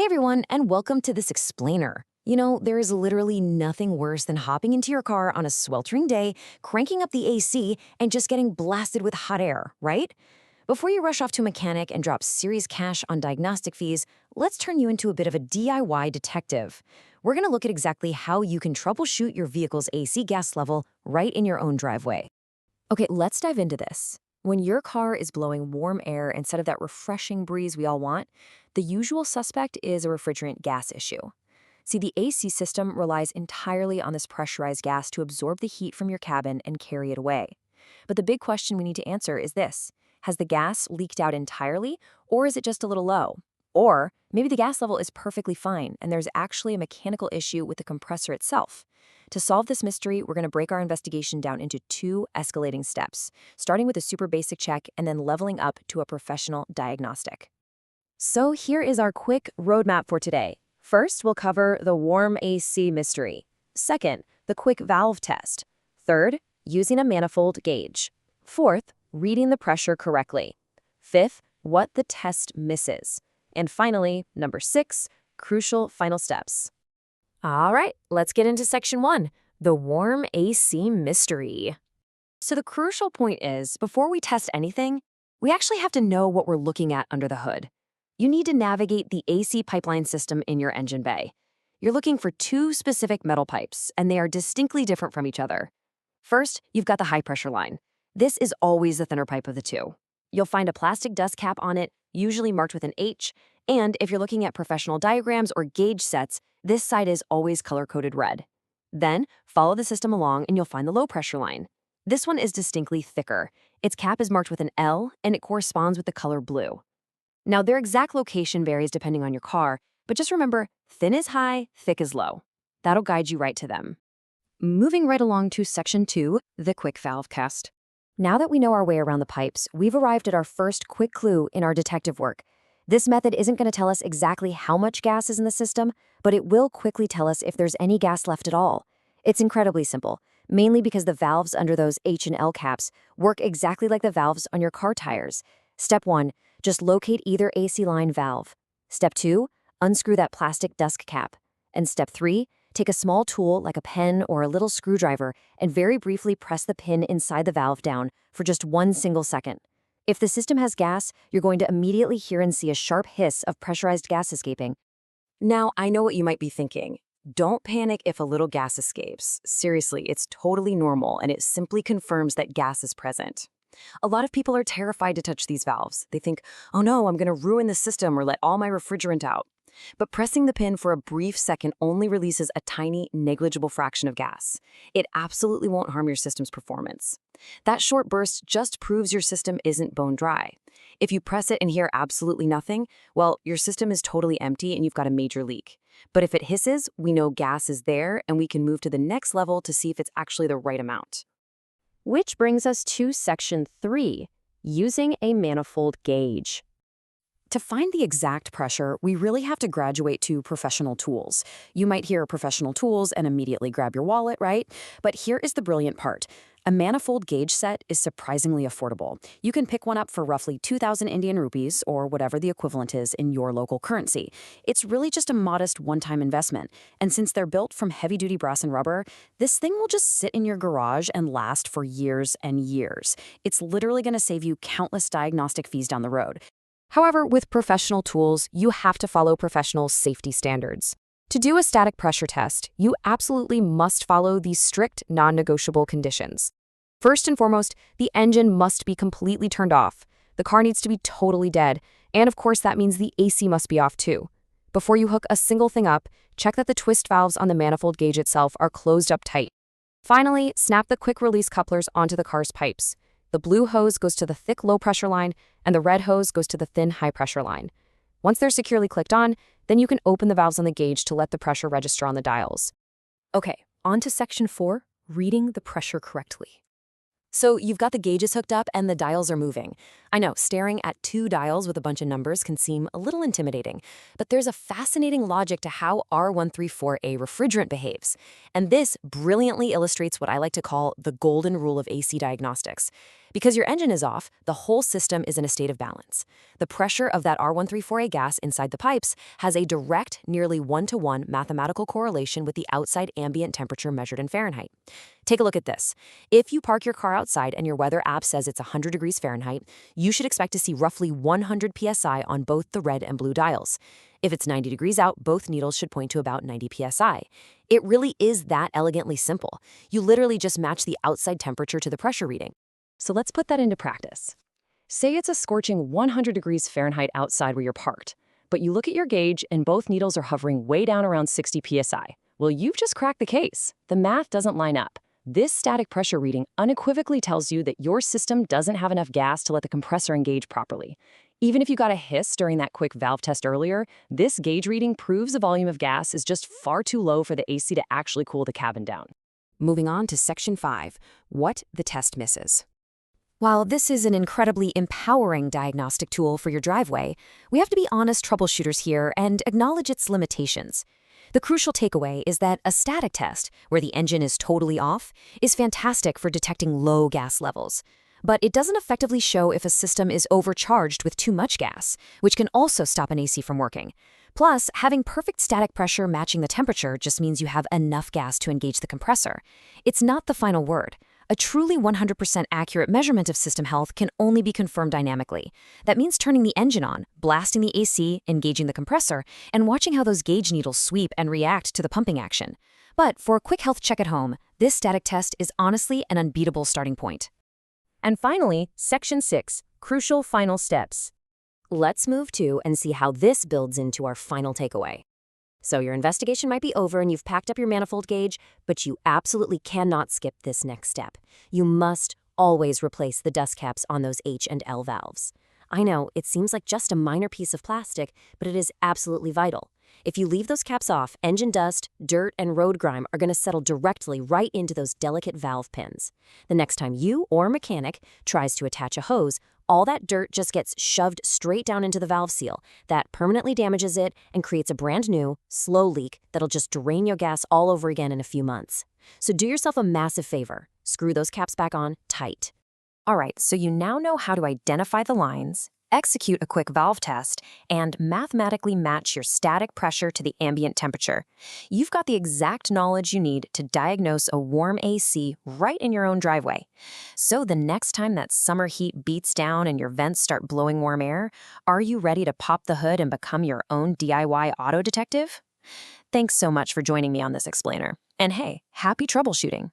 Hey everyone, and welcome to this explainer. There is literally nothing worse than hopping into your car on a sweltering day, cranking up the AC, and just getting blasted with hot air, right? Before you rush off to a mechanic and drop serious cash on diagnostic fees, let's turn you into a bit of a DIY detective. We're going to look at exactly how you can troubleshoot your vehicle's AC gas level right in your own driveway. Okay, let's dive into this. When your car is blowing warm air instead of that refreshing breeze we all want, the usual suspect is a refrigerant gas issue. See, the AC system relies entirely on this pressurized gas to absorb the heat from your cabin and carry it away. But the big question we need to answer is this: has the gas leaked out entirely, or is it just a little low? Or maybe the gas level is perfectly fine and there's actually a mechanical issue with the compressor itself. To solve this mystery, we're going to break our investigation down into two escalating steps, starting with a super basic check and then leveling up to a professional diagnostic. So here is our quick roadmap for today. First, we'll cover the warm AC mystery. Second, the quick valve test. Third, using a manifold gauge. Fourth, reading the pressure correctly. Fifth, what the test misses. And finally, number 6, crucial final steps. All right, let's get into section 1, the warm AC mystery. So the crucial point is, before we test anything, we actually have to know what we're looking at under the hood. You need to navigate the AC pipeline system in your engine bay. You're looking for two specific metal pipes, and they are distinctly different from each other. First, you've got the high pressure line. This is always the thinner pipe of the two. You'll find a plastic dust cap on it, usually marked with an H, and if you're looking at professional diagrams or gauge sets, this side is always color-coded red. Then, follow the system along and you'll find the low pressure line. This one is distinctly thicker. Its cap is marked with an L, and it corresponds with the color blue. Now, their exact location varies depending on your car, but just remember, thin is high, thick is low. That'll guide you right to them. Moving right along to section 2, the quick valve test. Now that we know our way around the pipes, we've arrived at our first quick clue in our detective work. This method isn't going to tell us exactly how much gas is in the system, but it will quickly tell us if there's any gas left at all. It's incredibly simple, mainly because the valves under those H and L caps work exactly like the valves on your car tires. Step 1, just locate either AC line valve. Step 2, unscrew that plastic dust cap. And step 3, take a small tool like a pen or a little screwdriver and very briefly press the pin inside the valve down for just 1 single second. If the system has gas, you're going to immediately hear and see a sharp hiss of pressurized gas escaping. Now, I know what you might be thinking. Don't panic if a little gas escapes. Seriously, it's totally normal, and it simply confirms that gas is present. A lot of people are terrified to touch these valves. They think, oh no, I'm going to ruin the system or let all my refrigerant out. But pressing the pin for a brief second only releases a tiny, negligible fraction of gas. It absolutely won't harm your system's performance. That short burst just proves your system isn't bone dry. If you press it and hear absolutely nothing, well, your system is totally empty and you've got a major leak. But if it hisses, we know gas is there and we can move to the next level to see if it's actually the right amount. Which brings us to section 3, using a manifold gauge. To find the exact pressure, we really have to graduate to professional tools. You might hear professional tools and immediately grab your wallet, right? But here is the brilliant part. A manifold gauge set is surprisingly affordable. You can pick one up for roughly 2,000 Indian rupees, or whatever the equivalent is in your local currency. It's really just a modest one-time investment. And since they're built from heavy-duty brass and rubber, this thing will just sit in your garage and last for years and years. It's literally going to save you countless diagnostic fees down the road. However, with professional tools, you have to follow professional safety standards. To do a static pressure test, you absolutely must follow these strict, non-negotiable conditions. First and foremost, the engine must be completely turned off. The car needs to be totally dead, and of course that means the AC must be off too. Before you hook a single thing up, check that the twist valves on the manifold gauge itself are closed up tight. Finally, snap the quick-release couplers onto the car's pipes. The blue hose goes to the thick low-pressure line, and the red hose goes to the thin high-pressure line. Once they're securely clicked on, then you can open the valves on the gauge to let the pressure register on the dials. Okay, on to section 4, reading the pressure correctly. So you've got the gauges hooked up and the dials are moving. I know, staring at 2 dials with a bunch of numbers can seem a little intimidating, but there's a fascinating logic to how R134A refrigerant behaves. And this brilliantly illustrates what I like to call the golden rule of AC diagnostics. Because your engine is off, the whole system is in a state of balance. The pressure of that R134A gas inside the pipes has a direct, nearly one-to-one mathematical correlation with the outside ambient temperature measured in Fahrenheit. Take a look at this. If you park your car outside and your weather app says it's 100 degrees Fahrenheit, you should expect to see roughly 100 psi on both the red and blue dials. If it's 90 degrees out, both needles should point to about 90 psi. It really is that elegantly simple. You literally just match the outside temperature to the pressure reading. So let's put that into practice. Say it's a scorching 100 degrees Fahrenheit outside where you're parked, but you look at your gauge and both needles are hovering way down around 60 psi. Well, you've just cracked the case. The math doesn't line up. This static pressure reading unequivocally tells you that your system doesn't have enough gas to let the compressor engage properly. Even if you got a hiss during that quick valve test earlier, this gauge reading proves the volume of gas is just far too low for the AC to actually cool the cabin down. Moving on to Section 5, what the test misses. While this is an incredibly empowering diagnostic tool for your driveway, we have to be honest troubleshooters here and acknowledge its limitations. The crucial takeaway is that a static test, where the engine is totally off, is fantastic for detecting low gas levels. But it doesn't effectively show if a system is overcharged with too much gas, which can also stop an AC from working. Plus, having perfect static pressure matching the temperature just means you have enough gas to engage the compressor. It's not the final word. A truly 100% accurate measurement of system health can only be confirmed dynamically. That means turning the engine on, blasting the AC, engaging the compressor, and watching how those gauge needles sweep and react to the pumping action. But for a quick health check at home, this static test is honestly an unbeatable starting point. And finally, Section 6, crucial final steps. Let's move to and see how this builds into our final takeaway. So your investigation might be over and you've packed up your manifold gauge, but you absolutely cannot skip this next step. You must always replace the dust caps on those H and L valves. I know, it seems like just a minor piece of plastic, but it is absolutely vital. If you leave those caps off, engine dust, dirt, and road grime are going to settle directly right into those delicate valve pins. The next time you or a mechanic tries to attach a hose, all that dirt just gets shoved straight down into the valve seal. That permanently damages it and creates a brand new, slow leak that'll just drain your gas all over again in a few months. So do yourself a massive favor. Screw those caps back on tight. All right, so you now know how to identify the lines, execute a quick valve test, and mathematically match your static pressure to the ambient temperature. You've got the exact knowledge you need to diagnose a warm AC right in your own driveway. So the next time that summer heat beats down and your vents start blowing warm air, are you ready to pop the hood and become your own DIY auto detective? Thanks so much for joining me on this explainer. And hey, happy troubleshooting!